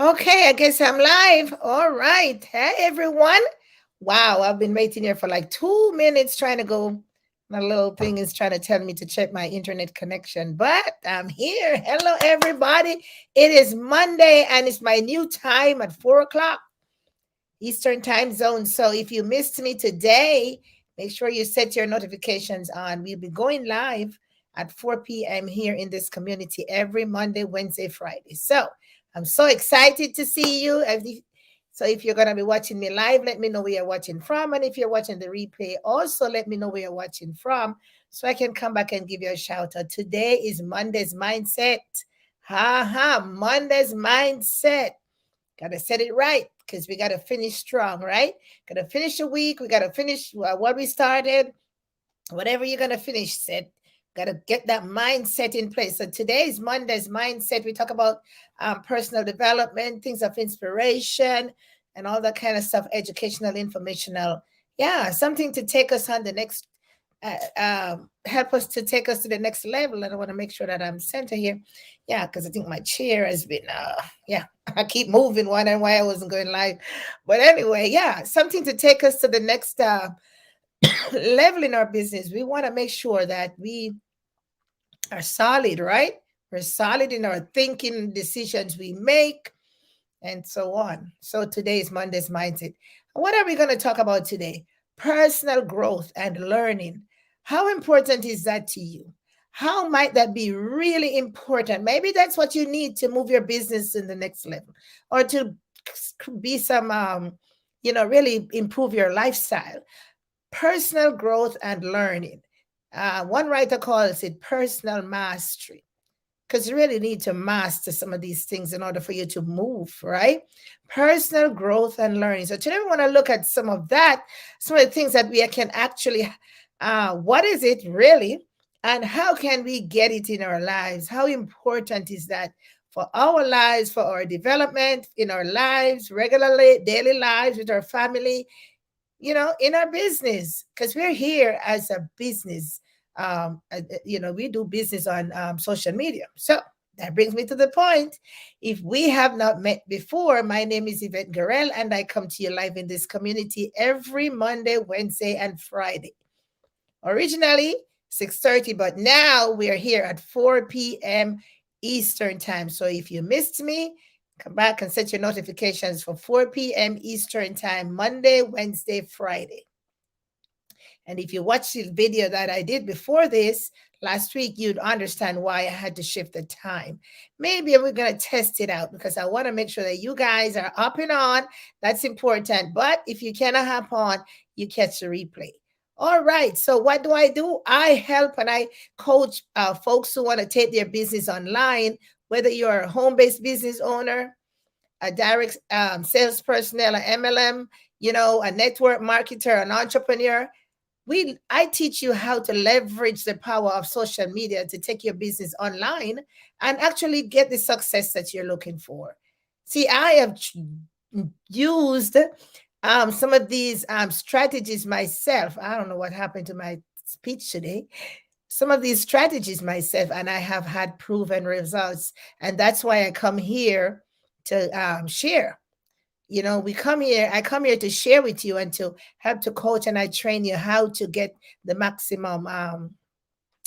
Okay, I guess I'm live. All right. Hey, everyone. Wow, I've been waiting here for like 2 minutes trying to go. My little thing is trying to tell me to check my internet connection, but I'm here. Hello, everybody. It is Monday and it's my new time at 4 o'clock Eastern time zone. So if you missed me today, make sure you set your notifications on. We'll be going live at 4 p.m. here in this community every Monday, Wednesday, Friday. So I'm so excited to see you. So if you're going to be watching me live, let me know where you're watching from. And if you're watching the replay, also let me know where you're watching from so I can come back and give you a shout out. Today is Monday's Mindset. Ha ha, Monday's Mindset. Gotta set it right because we gotta finish strong, right? Gotta finish the week. We gotta finish what we started. Whatever you're gonna finish, set. Gotta get that mindset in place. So today is Monday's mindset. We talk about personal development, things of inspiration, and all that kind of stuff. Educational, informational. Yeah, something to take us on the next help us to take us to the next level. And I want to make sure that I'm center here. Yeah, because I think my chair has been, yeah, I keep moving, wondering why I wasn't going live. But anyway, yeah, something to take us to the next level in our business. We want to make sure that we are solid, right? We're solid in our thinking, decisions we make, and so on. So today is Monday's Mindset. What are we going to talk about today? Personal growth and learning. How important is that to you? How might that be really important? Maybe that's what you need to move your business in the next level or to be some, really improve your lifestyle. Personal growth and learning. One writer calls it personal mastery because you really need to master some of these things in order for you to move, right? Personal growth and learning. So today we want to look at some of that, some of the things that we can actually, what is it really? And how can we get it in our lives? How important is that for our lives, for our development in our lives, regularly, daily lives with our family, in our business, because we're here as a business. We do business on social media. So that brings me to the point. If we have not met before, my name is Yvette Garel, and I come to you live in this community every Monday, Wednesday, and Friday. Originally 6:30, but now we are here at 4 p.m. Eastern time. So if you missed me, come back and set your notifications for 4 p.m. Eastern time, Monday, Wednesday, Friday. And if you watch the video that I did before this last week, you'd understand why I had to shift the time. Maybe we're going to test it out because I want to make sure that you guys are up and on. That's important. But if you cannot hop on, you catch the replay. All right. So what do? I help and I coach folks who want to take their business online, whether you're a home-based business owner, a direct sales personnel, an MLM, a network marketer, an entrepreneur. I teach you how to leverage the power of social media to take your business online and actually get the success that you're looking for. See, I have used some of these strategies myself. I don't know what happened to my speech today. Some of these strategies myself, and I have had proven results. And that's why I come here to share. I come here to share with you and to help to coach and I train you how to get the maximum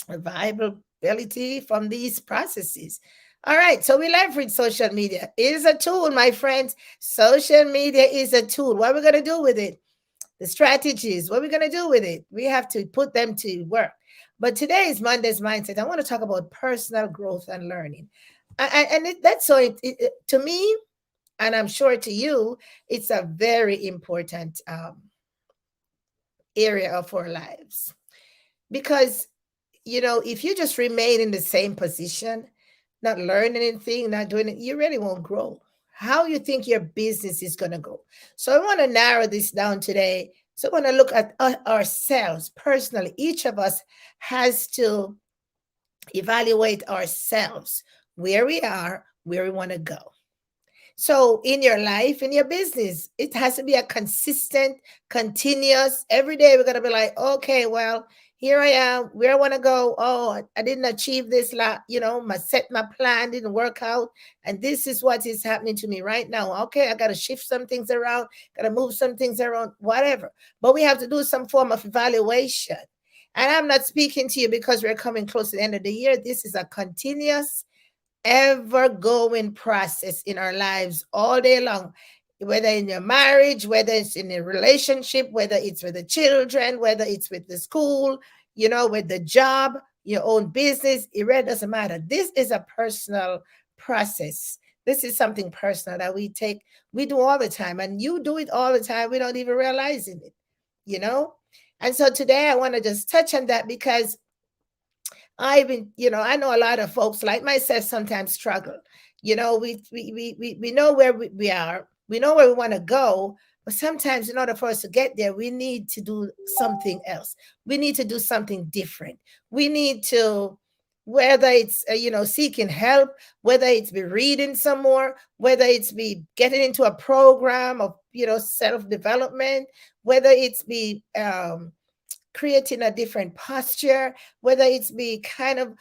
viability from these processes. All right, so we leverage social media. It is a tool, my friends. Social media is a tool. What are we going to do with it? The strategies, what are we going to do with it? We have to put them to work. But today is Monday's Mindset. I want to talk about personal growth and learning. That's so, to me, and I'm sure to you, it's a very important area of our lives. Because, if you just remain in the same position, not learning anything, not doing it, you really won't grow. How you think your business is going to go. So I want to narrow this down today. So I want to look at ourselves personally. Each of us has to evaluate ourselves, where we are, where we want to go. So in your life, in your business, it has to be a consistent, continuous. Every day we're going to be like, okay, well, Here I am, where I want to go. Oh, I didn't achieve this, my plan didn't work out. And this is what is happening to me right now. Okay, I got to shift some things around, got to move some things around, whatever. But we have to do some form of evaluation. And I'm not speaking to you because we're coming close to the end of the year. This is a continuous, ever going process in our lives all day long, whether in your marriage, whether it's in a relationship, whether it's with the children, whether it's with the school, with the job, your own business. It really doesn't matter. This is a personal process. This is something personal that we do all the time, and you do it all the time. We don't even realize it, you know. And so today I want to just touch on that because I know a lot of folks like myself sometimes struggle. We know where we are, we know where we want to go, but sometimes in order for us to get there, we need to do something else. We need to do something different. We need to, whether it's seeking help, whether it's be reading some more, whether it's be getting into a program of self development, whether it's be creating a different posture, whether it's be kind of,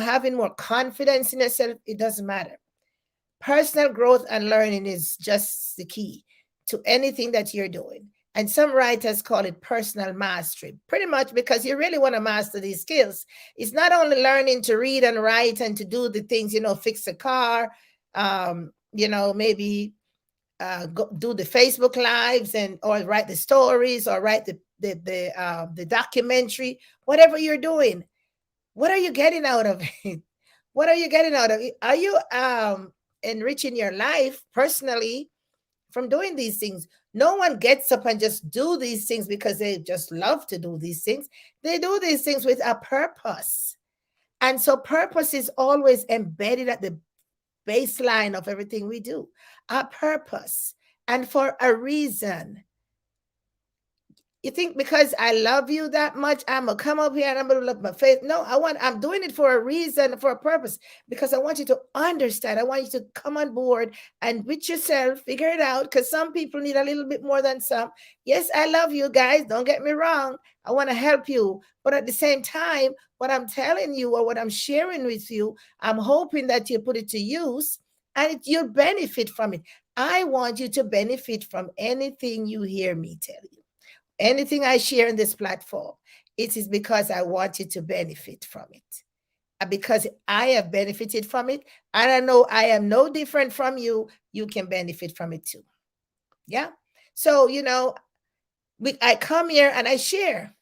having more confidence in yourself, it doesn't matter. Personal growth and learning is just the key to anything that you're doing. And some writers call it personal mastery, pretty much because you really want to master these skills. It's not only learning to read and write and to do the things, fix a car, maybe do the Facebook lives and or write the stories or write the documentary, whatever you're doing. What are you getting out of it? What are you getting out of it? Are you enriching your life personally from doing these things? No one gets up and just do these things because they just love to do these things. They do these things with a purpose. And so purpose is always embedded at the baseline of everything we do. A purpose and for a reason. You think because I love you that much, I'm gonna come up here and I'm gonna look my face? No, I'm doing it for a reason, for a purpose, because I want you to understand. I want you to come on board and with yourself figure it out. Because some people need a little bit more than some. Yes, I love you guys. Don't get me wrong. I want to help you, but at the same time, what I'm telling you or what I'm sharing with you, I'm hoping that you put it to use and you'll benefit from it. I want you to benefit from anything you hear me tell you. Anything I share in this platform, it is because I want you to benefit from it. Because I have benefited from it, and I know I am no different from you. You can benefit from it too. Yeah. So, I come here and I share.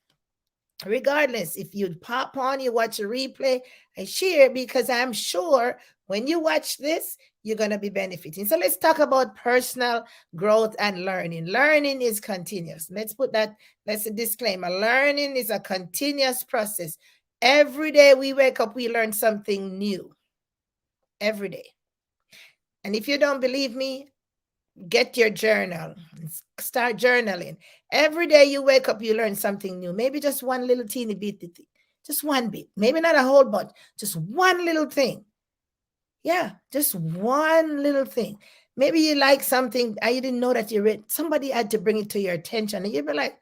Regardless, if you pop on, you watch a replay, I share because I'm sure when you watch this, you're going to be benefiting. So let's talk about personal growth and learning. Learning is continuous. Let's a disclaimer. Learning is a continuous process. Every day we wake up, we learn something new. Every day. And if you don't believe me, get your journal, start journaling. Every day you wake up, you learn something new. Maybe just one little teeny bit, just one bit, maybe not a whole bunch, just one little thing. Yeah, just one little thing. Maybe you like something and you didn't know that you read. Somebody had to bring it to your attention, and you'd be like,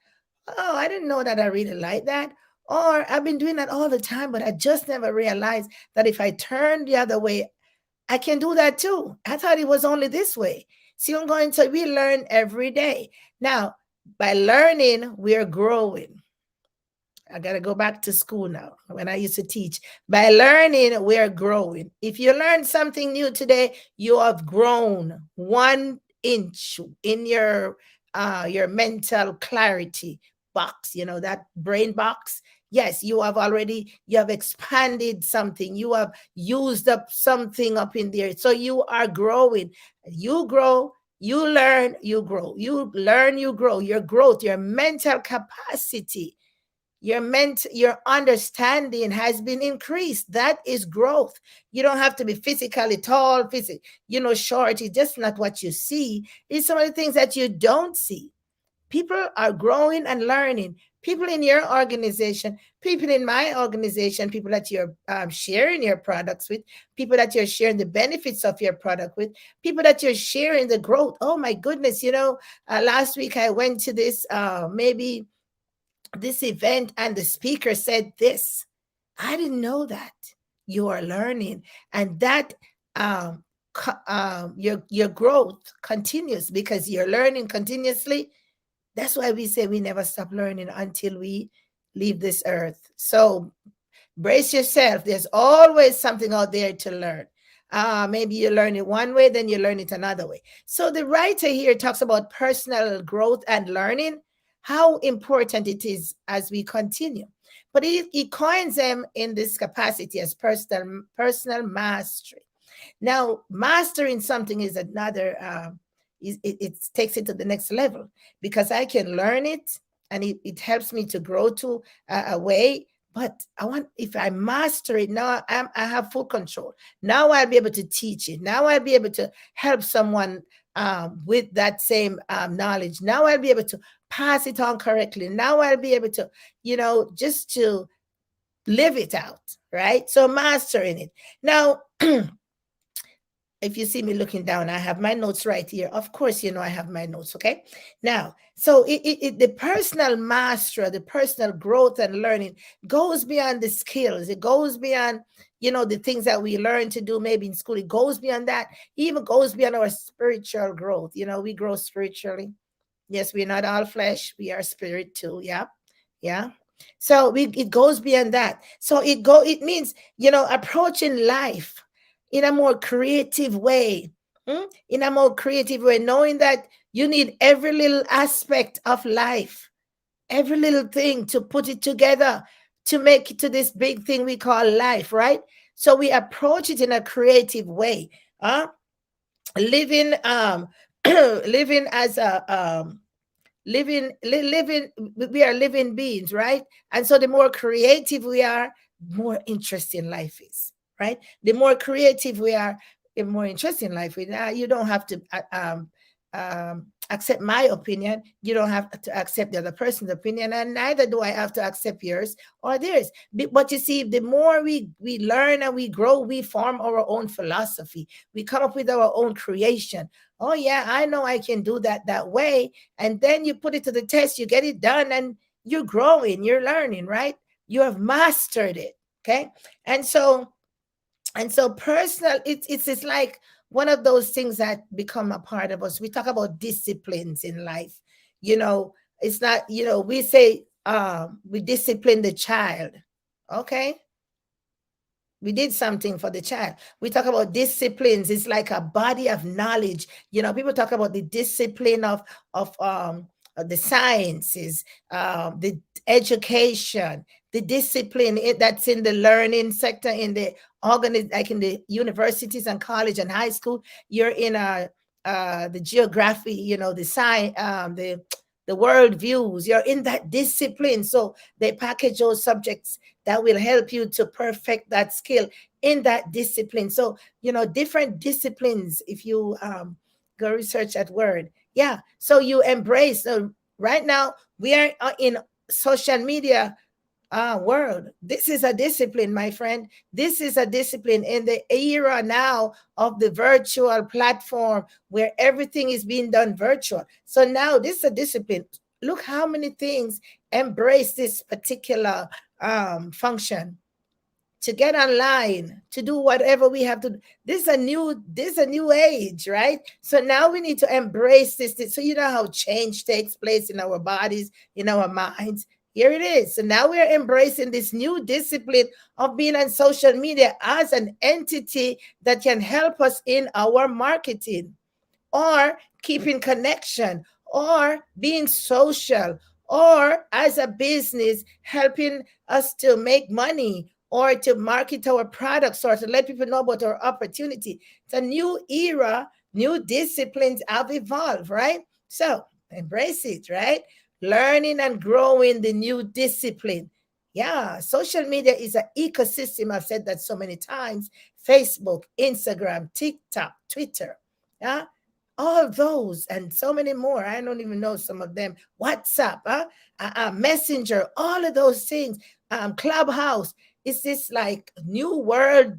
"Oh, I didn't know that I really like that." Or I've been doing that all the time, but I just never realized that if I turn the other way, I can do that too. I thought it was only this way. See, we learn every day. Now, by learning, we're growing. I got to go back to school now when I used to teach. By learning, we're growing. If you learn something new today, you have grown 1 inch in your mental clarity box, that brain box. Yes, you have expanded something. You have used up something up in there. So you are growing. You grow, you learn, you grow. You learn, you grow. Your growth, your mental capacity, your understanding has been increased. That is growth. You don't have to be physically tall, short. It's just not what you see. It's some of the things that you don't see. People are growing and learning. People in your organization, people in my organization, people that you're sharing your products with, people that you're sharing the benefits of your product with, people that you're sharing the growth. Oh my goodness. Last week I went to this maybe this event and the speaker said this. I didn't know that. You are learning, and that um, your growth continues because you're learning continuously. That's why we say we never stop learning until we leave this earth. So brace yourself. There's always something out there to learn. Maybe you learn it one way, then you learn it another way. So the writer here talks about personal growth and learning, how important it is as we continue. But he coins them in this capacity as personal mastery. Now, mastering something is another, it takes it to the next level because I can learn it and it helps me to grow to a way. But I want, if I master it, now I have full control. Now I'll be able to teach it. Now I'll be able to help someone with that same knowledge. Now I'll be able to pass it on correctly. Now I'll be able to, just to live it out, right? So mastering it. Now, if you see me looking down, I have my notes right here. Of course, I have my notes. Okay. Now, so the personal mastery, the personal growth and learning goes beyond the skills. It goes beyond, the things that we learn to do maybe in school. It goes beyond that. It even goes beyond our spiritual growth. We grow spiritually. Yes, we're not all flesh. We are spirit too. Yeah. Yeah. So it goes beyond that. So it means, approaching life in a more creative way. In a more creative way, knowing that you need every little aspect of life, every little thing to put it together to make it to this big thing we call life, right? So we approach it in a creative way. Living living as a living, we are living beings, right? And so the more creative we are, more interesting life is, right? The more creative we are, the more interesting life is. Now you don't have to accept my opinion. You don't have to accept the other person's opinion, and neither do I have to accept yours or theirs. But you see, the more we learn and we grow, we form our own philosophy. We come up with our own creation. Oh yeah, I know I can do that way. And then you put it to the test, you get it done, and you're growing, you're learning, right? You have mastered it. Okay. And so personal, it's like one of those things that become a part of us. We talk about disciplines in life. It's not, we say we discipline the child. Okay, we did something for the child. We talk about disciplines. It's like a body of knowledge. People talk about the discipline of the sciences, the education, the discipline that's in the learning sector, in the like in the universities and college and high school. You're in the geography, the science, the world views. You're in that discipline. So they package those subjects that will help you to perfect that skill in that discipline. So, different disciplines, if you go research that word. Yeah. So you embrace. So right now we are in social media world. This is a discipline, my friend. This is a discipline in the era now of the virtual platform where everything is being done virtual. So now this is a discipline. Look how many things embrace this particular function to get online, to do whatever we have to do. This is a new age, right? So now we need to embrace this. So you know how change takes place in our bodies, in our minds. Here it is. So now we are embracing this new discipline of being on social media as an entity that can help us in our marketing, or keeping connection, or being social, or as a business helping us to make money, or to market our products, or to let people know about our opportunity. It's a new era, new disciplines have evolved, right? So embrace it, right? Learning and growing the new discipline. Yeah, social media is an ecosystem. I've said that so many times. Facebook, Instagram, TikTok, Twitter. Yeah, all those and so many more. I don't even know some of them. WhatsApp, Messenger, all of those things. Clubhouse. It's this like new world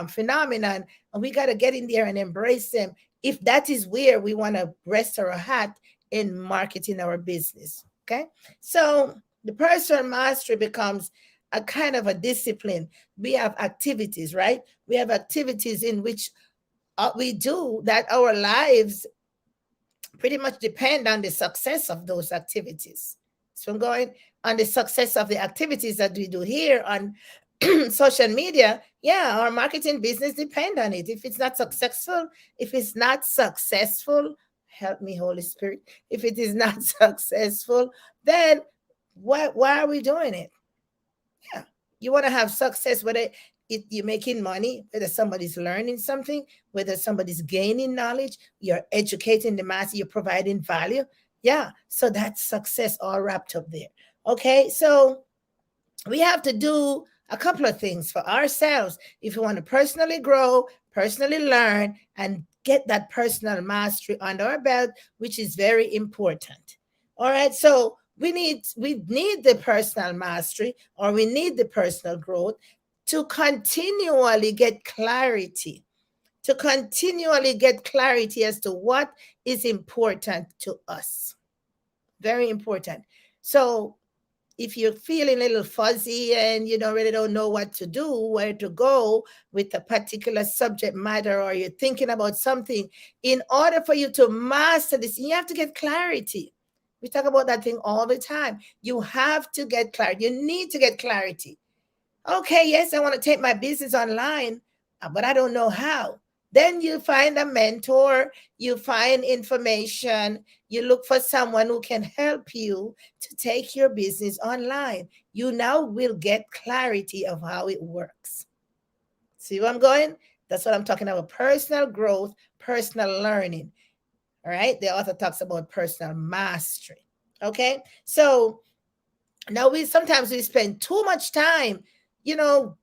phenomenon, and we got to get in there and embrace them. If that is where we want to rest our hat in marketing our business. Okay, so The personal mastery becomes a kind of a discipline. We have activities, right? We have activities in which we do that our lives pretty much depend on the success of those activities. So I'm going on the success of the activities that we do here on social media. Yeah, our marketing business depend on it. If it's not successful, help me, Holy Spirit. If it is not successful, then why are we doing it? Yeah. You want to have success, whether you're making money, whether somebody's learning something, whether somebody's gaining knowledge, you're educating the mass, you're providing value. Yeah. So that's success all wrapped up there. Okay. So we have to do a couple of things for ourselves if we want to personally grow, personally learn, and get that personal mastery under our belt, which is very important. All right, so we need the personal mastery, or we need the personal growth to continually get clarity, as to what is important to us. Very important. So if you're feeling a little fuzzy and you don't really don't know what to do, where to go with a particular subject matter, or you're thinking about something, in order for you to master this, you have to get clarity. We talk about that thing all the time. You have to get clarity. You need to get clarity. Okay, yes, I want to take my business online, but I don't know how. Then you find a mentor, you find information, you look for someone who can help you to take your business online. You now will get clarity of how it works. See where I'm going? That's what I'm talking about: personal growth, personal learning. All right. The author talks about personal mastery. Okay. So now we spend too much time,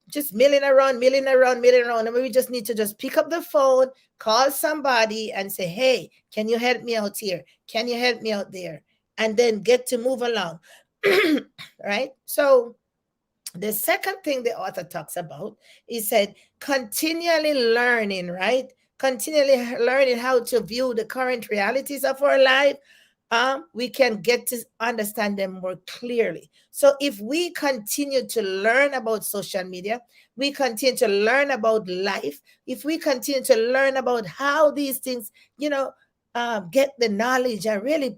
just milling around, milling around. And we just need to just pick up the phone, call somebody and say, hey, can you help me out here? Can you help me out there? And then get to move along. Right? So the second thing the author talks about, he said, continually learning, right? Continually learning how to view the current realities of our life. We can get to understand them more clearly. So if we continue to learn about social media, we continue to learn about life, if we continue to learn about how these things, get the knowledge and really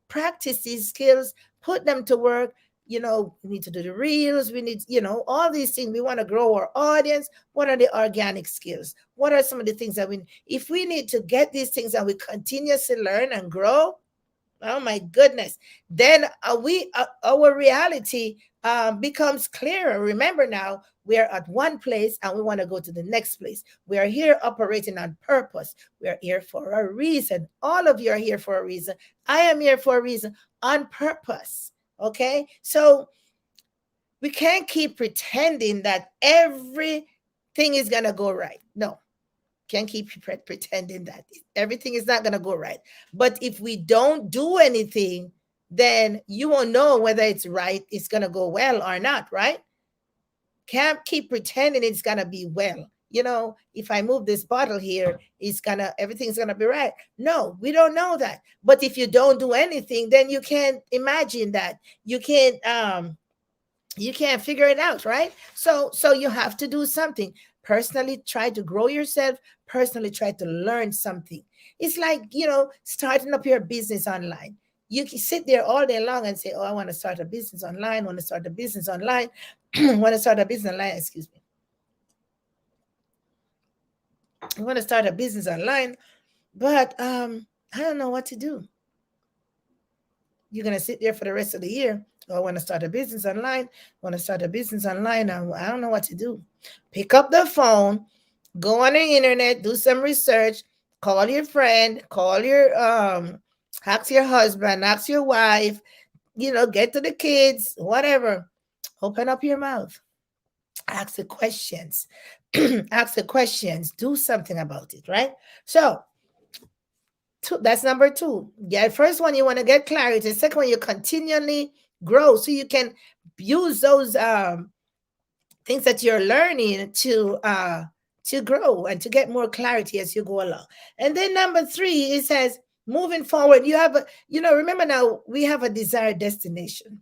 practice these skills, put them to work. We need to do the reels. We need, all these things. We want to grow our audience. What are the organic skills? What are some of the things that if we need to get these things and we continuously learn and grow, oh my goodness, then our reality becomes clearer. Remember, now we are at one place and we want to go to the next place. We are here operating on purpose. We are here for a reason. All of you are here for a reason. I am here for a reason, on purpose. Okay, so we can't keep pretending that everything is gonna go right. No, can't keep pretending that everything is not going to go right. But if we don't do anything, then you won't know whether it's right, it's going to go well or not, right? Can't keep pretending it's going to be well. If I move this bottle here, everything's going to be right. No, we don't know that. But if you don't do anything, then you can't imagine that. You can't figure it out, right? So you have to do something. Personally try to grow yourself, personally try to learn something. It's like, starting up your business online. You can sit there all day long and say, oh, I want to start a business online, want to start a business online, want to start a business online, excuse me. I want to start a business online, but I don't know what to do. You're going to sit there for the rest of the year. Oh, I want to start a business online. Want to start a business online. I don't know what to do. Pick up the phone, go on the internet, do some research, call your friend, ask your husband, ask your wife, get to the kids, whatever. Open up your mouth. Ask the questions. Ask the questions. Do something about it, right? So that's number two. Yeah, first one, you want to get clarity. The second one, you continually grow so you can use those things that you're learning to grow and to get more clarity as you go along. And then number three, it says moving forward, remember, now we have a desired destination.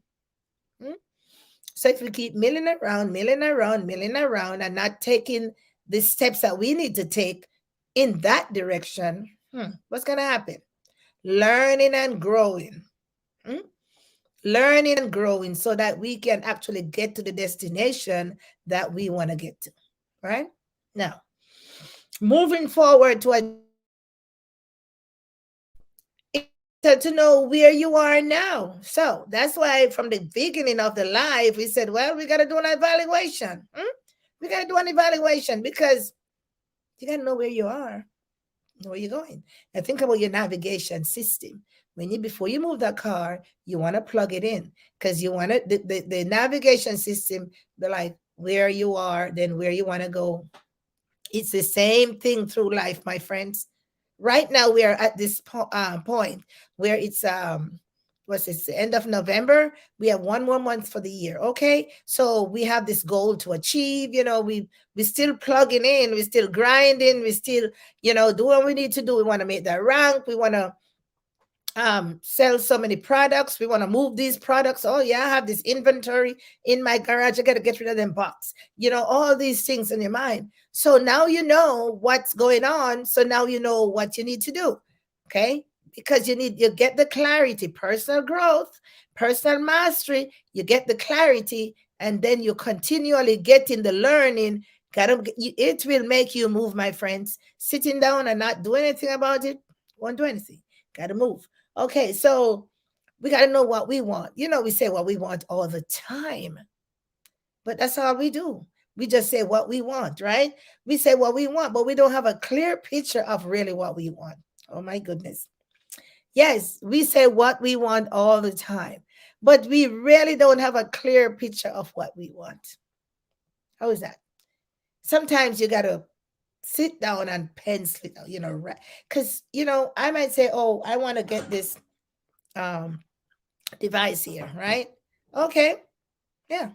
Hmm? So if we keep milling around, milling around, milling around, and not taking the steps that we need to take in that direction, what's going to happen? Learning and growing. Hmm? Learning and growing so that we can actually get to the destination that we want to get to. Right? Now, moving forward to achieve your goals, it's important to know where you are now. So that's why from the beginning of the life, we said, well, we got to do an evaluation. We got to do an evaluation because you got to know where you are, know where you're going. And think about your navigation system. When you before you move that car, you want to plug it in because you want it the navigation system, the like where you are, then where you want to go. It's the same thing through life, my friends. Right now, we are at this point where it's what's this? The end of November. We have one more month for the year. Okay, so we have this goal to achieve. We still plugging in. We still grinding. We still do what we need to do. We want to make that rank. We want to sell so many products. We want to move these products. Oh yeah, I have this inventory in my garage. I got to get rid of them box. All these things in your mind. So now you know what's going on. So now you know what you need to do. Okay, because you get the clarity, personal growth, personal mastery. You get the clarity, and then you continually get in the learning. It will make you move, my friends. Sitting down and not doing anything about it won't do anything. Got to move. Okay, so we got to know what we want. We say what we want all the time, but that's all we do. We just say what we want, right? We say what we want, but we don't have a clear picture of really what we want. Oh my goodness. Yes, we say what we want all the time, but we really don't have a clear picture of what we want. How is that? Sometimes you got to sit down and pencil it out, right? Because, I might say, oh, I want to get this um device here, right? Okay, yeah,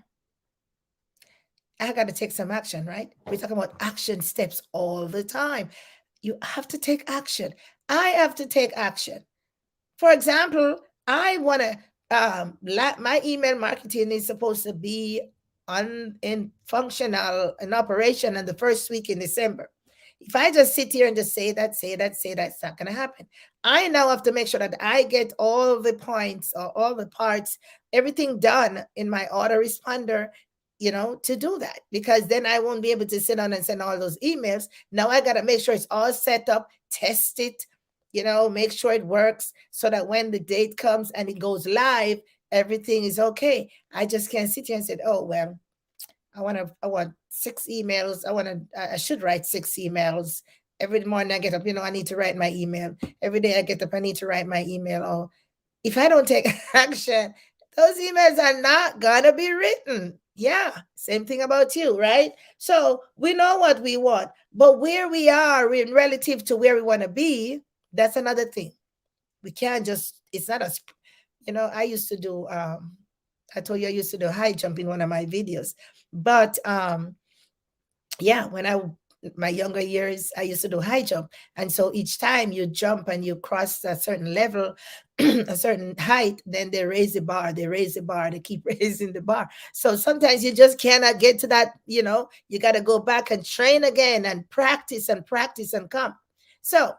I got to take some action, right? We're talking about action steps all the time. You have to take action. I have to take action. For example, I want to my email marketing is supposed to be on in functional in operation in the first week in December. If I just sit here and just say that, it's not going to happen. I now have to make sure that I get all the points or all the parts, everything done in my autoresponder, to do that, because then I won't be able to sit down and send all those emails. Now I got to make sure it's all set up, test it, make sure it works so that when the date comes and it goes live, everything is okay. I just can't sit here and say, oh, well, I want 6 emails. I should write 6 emails. Every morning I get up, I need to write my email. Every day I get up, I need to write my email. Or if I don't take action, those emails are not gonna be written. Yeah, same thing about you, right? So we know what we want, but where we are in relative to where we want to be, that's another thing. We can't just, it's not a, I used to do, I told you I used to do high jump in one of my videos, but yeah, when my younger years, I used to do high jump. And so each time you jump and you cross a certain level, a certain height, then they raise the bar, they keep raising the bar. So sometimes you just cannot get to that, you got to go back and train again and practice and come. So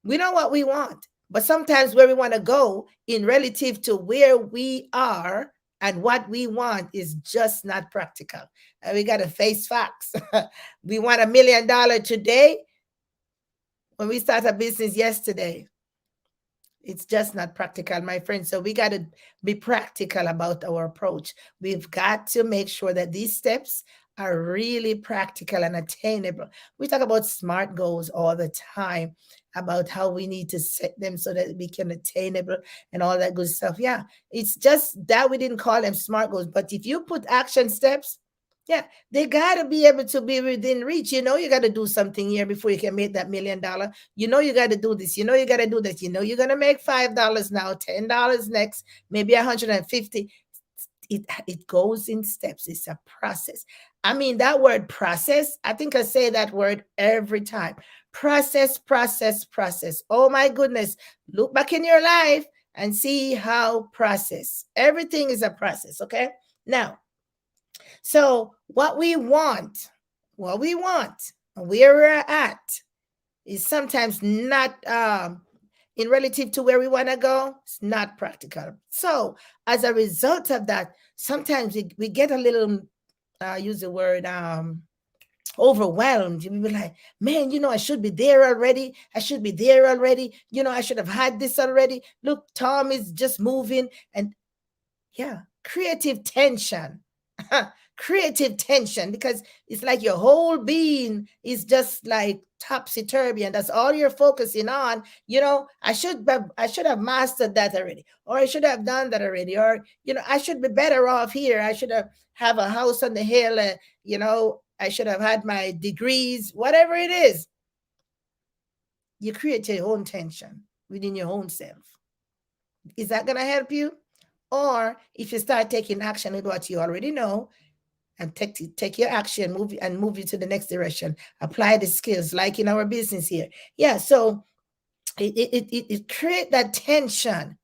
we know what we want, but sometimes where we want to go in relative to where we are and what we want is just not practical. And we got to face facts. We want $1 million today when we start a business yesterday. It's just not practical, my friends. So we got to be practical about our approach. We've got to make sure that these steps are really practical and attainable. We talk about SMART goals all the time, about how we need to set them so that we can attainable and all that good stuff. Yeah, it's just that we didn't call them SMART goals. But if you put action steps, yeah, they got to be able to be within reach. You got to do something here before you can make that $1 million. You got to do this. You got to do that. You're going to make $5 now, $10 next, maybe 150. It goes in steps. It's a process. I mean, that word process, I think I say that word every time. Process, process, process. Oh my goodness. Look back in your life and see how process. Everything is a process, okay? Now, so what we want, where we're at, is sometimes not in relative to where we want to go. It's not practical. So as a result of that, sometimes we get a little use the word overwhelmed. You be like, man, I should be there already. I should be there already. I should have had this already. Look, Tom is just moving. And yeah, creative tension. Creative tension, because it's like your whole being is just like topsy-turvy, and that's all you're focusing on. I should have mastered that already, or I should have done that already, or I should be better off here. I should have a house on the hill. I should have had my degrees, whatever it is. You create your own tension within your own self. Is that going to help you? Or if you start taking action with what you already know, and take your action, move you to the next direction, apply the skills, like in our business here. Yeah, so it create that tension.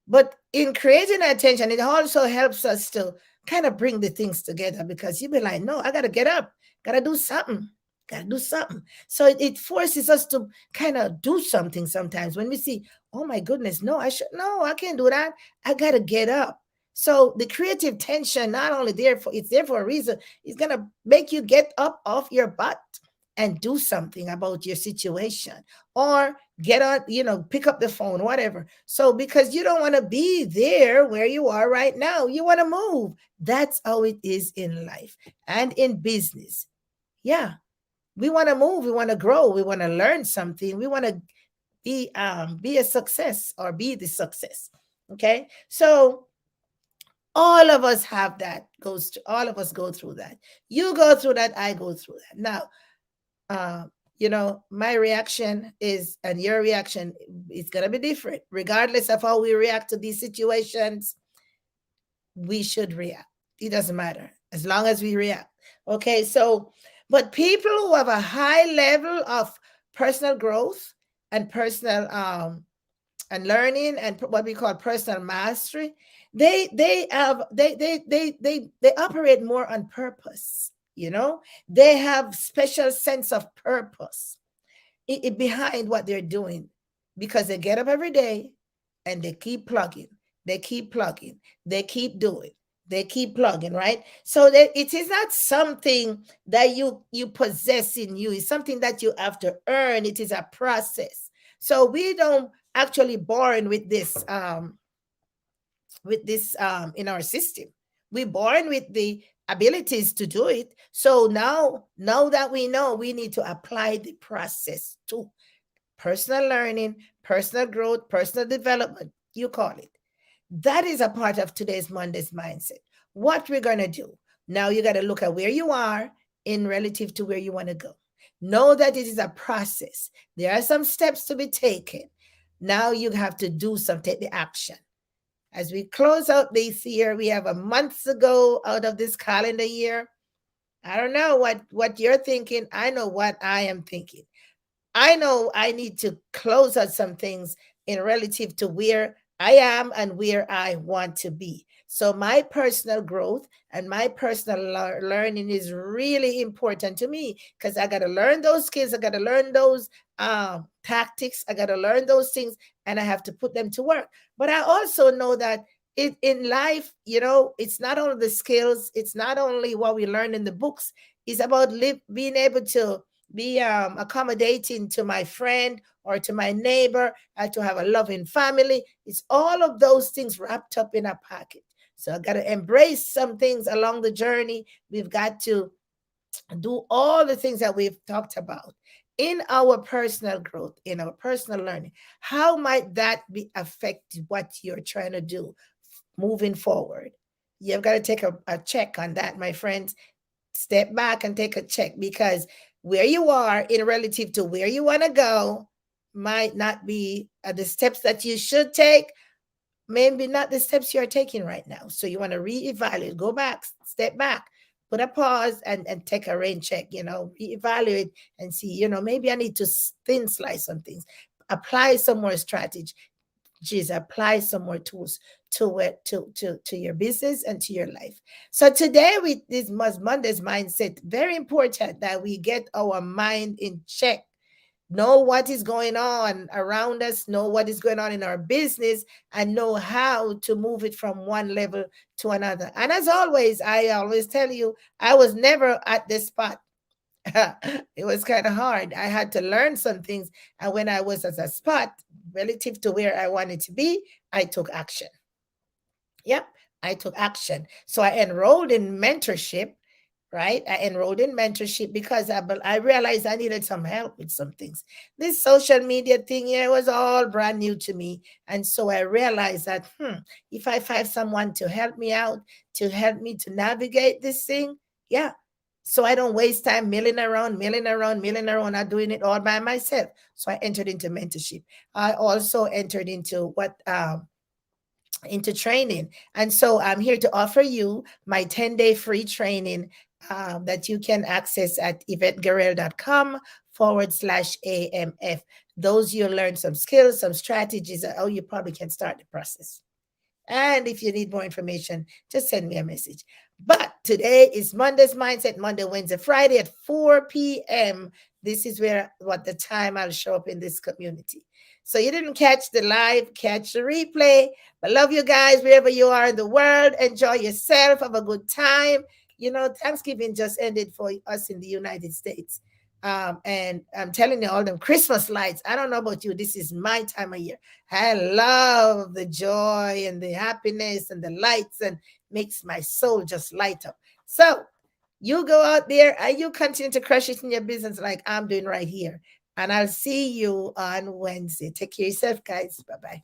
But in creating that tension, it also helps us to kind of bring the things together, because you be like, no, I gotta get up, gotta do something. Gotta do something. So it forces us to kind of do something sometimes when we see, oh my goodness, no, I can't do that. I gotta get up. So the creative tension, not only it's there for a reason. It's gonna make you get up off your butt and do something about your situation, or get on, pick up the phone, whatever. So because you don't want to be there where you are right now, you want to move. That's how it is in life and in business. Yeah, we want to move, we want to grow, we want to learn something, we want to be a success, or be the success. Okay, so all of us have that, all of us go through that. You go through that, I go through that. Now, my reaction is, and your reaction is going to be different. Regardless of how we react to these situations, we should react. It doesn't matter as long as we react. Okay, so, but people who have a high level of personal growth and personal and learning, and what we call personal mastery, they operate more on purpose. They have special sense of purpose behind what they're doing, because they get up every day and they keep plugging, they keep plugging, they keep doing, they keep plugging, right? So that it is not something that you possess in you. It's something that you have to earn. It is a process. So we don't actually born with this in our system. We're born with the abilities to do it. So now that we know, we need to apply the process to personal learning, personal growth, personal development, you call it. That is a part of today's Monday's mindset. What we're going to do now, you got to look at where you are in relative to where you want to go. Know that it is a process. There are some steps to be taken. Now you have to take the action. As we close out this year, we have a month to go out of this calendar year. I don't know what you're thinking. I know what I am thinking. I know I need to close out some things in relative to where I am and where I want to be. So my personal growth and my personal learning is really important to me, because I got to learn those skills. I got to learn those tactics. I got to learn those things, and I have to put them to work. But I also know that in life, it's not only the skills, it's not only what we learn in the books. It's about being able to be accommodating to my friend or to my neighbor, to have a loving family. It's all of those things wrapped up in a packet. So I got to embrace some things along the journey. We've got to do all the things that we've talked about in our personal growth, in our personal learning. How might that affect what you're trying to do moving forward? You've got to take a check on that, my friends. Step back and take a check, because where you are in relative to where you want to go might not be the steps that you should take, maybe not the steps you're taking right now. So you want to reevaluate, go back, step back, put a pause, and take a rain check, reevaluate and see, maybe I need to thin slice some things, apply some more strategy, Just apply some more tools to it, to your business and to your life. So today with this Monday's mindset, very important that we get our mind in check, know what is going on around us, know what is going on in our business, and know how to move it from one level to another. And as always, I always tell you, I was never at this spot. It was kind of hard. I had to learn some things. And when I was at a spot relative to where I wanted to be, I took action. Yep, I took action. So I enrolled in mentorship, right? I enrolled in mentorship because I realized I needed some help with some things. This social media thing here was all brand new to me. And so I realized that, if I find someone to help me out, to help me to navigate this thing, yeah. So I don't waste time milling around, not doing it all by myself. So I entered into mentorship. I also entered into training. And so I'm here to offer you my 10-day free training that you can access at yvetteguerrero.com/AMF. Those you learn some skills, some strategies, and you probably can start the process. And if you need more information, just send me a message. But today is Monday's Mindset, Monday, Wednesday, Friday at 4 p.m. This is where what the time I'll show up in this community. So you didn't catch the live, catch the replay. But love you guys wherever you are in the world. Enjoy yourself. Have a good time. You know, Thanksgiving just ended for us in the United States. And I'm telling you, all them Christmas lights. I don't know about you. This is my time of year. I love the joy and the happiness and the lights, and makes my soul just light up. So you go out there and you continue to crush it in your business like I'm doing right here. And I'll see you on Wednesday. Take care of yourself, guys. Bye bye.